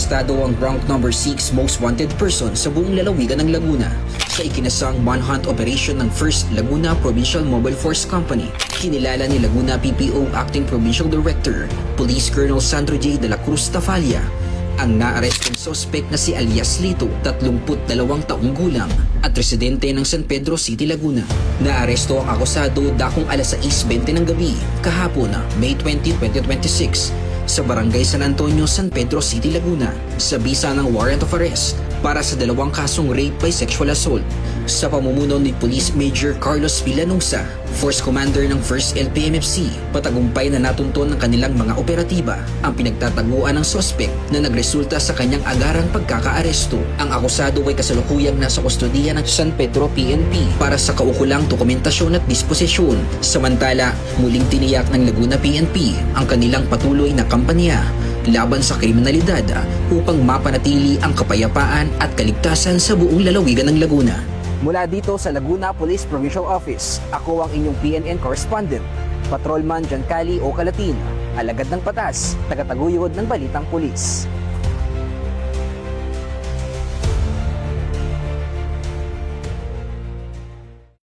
Arestado ang rank number 6 most wanted person sa buong lalawigan ng Laguna sa ikinasang manhunt operation ng First Laguna Provincial Mobile Force Company. Kinilala ni Laguna PPO Acting Provincial Director, Police Colonel Sandro J. de la Cruz Tafalia, ang naarestong sospek na si alias Lito, 32 taong gulang at residente ng San Pedro City, Laguna. Naaresto ang akusado dakong alas 6:20 ng gabi kahapon, May 20, 2026 sa Barangay San Antonio, San Pedro City, Laguna sa bisa ng warrant of arrest para sa 2 kasong rape by sexual assault sa pamumuno ni Police Major Carlos Villanusa, Force Commander ng 1st LPMFC. Patagumpay na natunton ng kanilang mga operatiba ang pinagtataguan ng sospek na nagresulta sa kanyang agarang pagkakaaresto. Ang akusado ay kasalukuyang nasa kustodiya ng San Pedro PNP para sa kaukulang dokumentasyon at disposisyon. Samantala, muling tiniyak ng Laguna PNP ang kanilang patuloy na kampanya laban sa kriminalidad upang mapanatili ang kapayapaan at kaligtasan sa buong lalawigan ng Laguna. Mula dito sa Laguna Police Provincial Office, ako ang inyong PNN correspondent, Patrolman Giancarlo O. Calatin, alagad ng batas, tagataguyod ng Balitang Pulis.